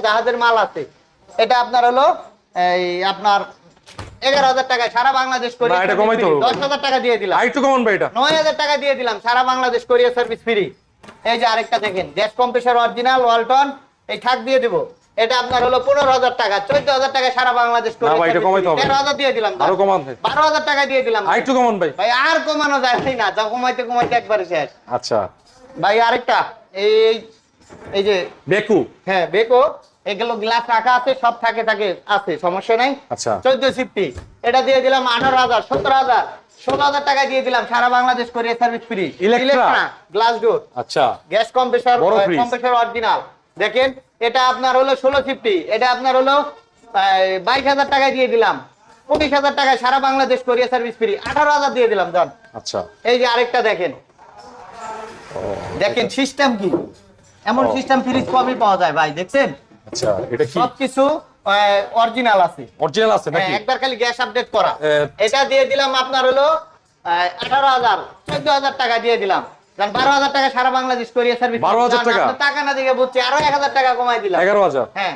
জাহাজের মাল আছে। এটা আপনার হলো এই আপনার 11,000 টাকায় সারা বাংলাদেশ কোরিয়ার না, এটা কমাই তো। 10,000 টাকা দিয়ে দিলাম। আরেকটু কমান ভাই এটা। 9,000 টাকা দিয়ে দিলাম, সারা বাংলাদেশ কোরিয়ার সার্ভিস ফ্রি। এই যে আরেকটা দেখেন, গ্যাস কম্প্রেসর অরিজিনাল ওয়ালটন, এই থাক দিয়ে দেব। এটা আপনার হলো 15,000 টাকা, 14,000 টাকা সারা বাংলাদেশ না কোরিয়ার ভাই, এটা সার্ভিস কমাইতে ফ্রি। হবে। 13,000 দিয়ে দিলাম। আরো কমান ভাই। 12,000 টাকা দিয়ে দিলাম। আরেকটু কমান ভাই। ভাই আর কমানো যায় না, যা কমাইতে কমাইতে একবারে শেষ। আচ্ছা, ভাই আরেকটা এই এই যে বেকু। হ্যাঁ বেকো, এগুলো গ্লাস রাখা আছে, সব থাকে আছে, সমস্যা নাই। আচ্ছা। 1450, এটা দিয়ে দিলাম 18,000, 17,000, 16,000 টাকা দিয়ে দিলাম, সারা Bangladesh courier service free. Electra glass door, আচ্ছা, গ্যাস কম্প্রেসর, বড় ফ্রিজ। Compressor original. দেখেন এটা আপনার হলো 1650, এটা আপনার হলো 22,000 টাকা দিয়ে দিলাম। 19,000 টাকায় সারা বাংলাদেশ কোরিয়ার সার্ভিস ফ্রি। 18,000 দিয়ে দিলাম জান। আচ্ছা। এই যে আরেকটা দেখেন, দেখেন সিস্টেম কি, এমন সিস্টেম ফ্রিজ কমই পাওয়া যায় ভাই, দেখছেন? আচ্ছা, এটা কি সবকিছু অরিজিনাল আছে। অরিজিনাল আছে নাকি? একবার খালি গ্যাস আপডেট করা। এটা দিয়ে দিলাম আপনার হলো 18,000, 14,000 টাকা দিয়ে দিলাম। 12,000 টাকা সারা বাংলাদেশ কোরিয়ার সার্ভিস। 12,000 টাকা? টাকা না দিকে বুঝছি, আরো 1,000 টাকা কমাই দিলাম। 11,000। হ্যাঁ।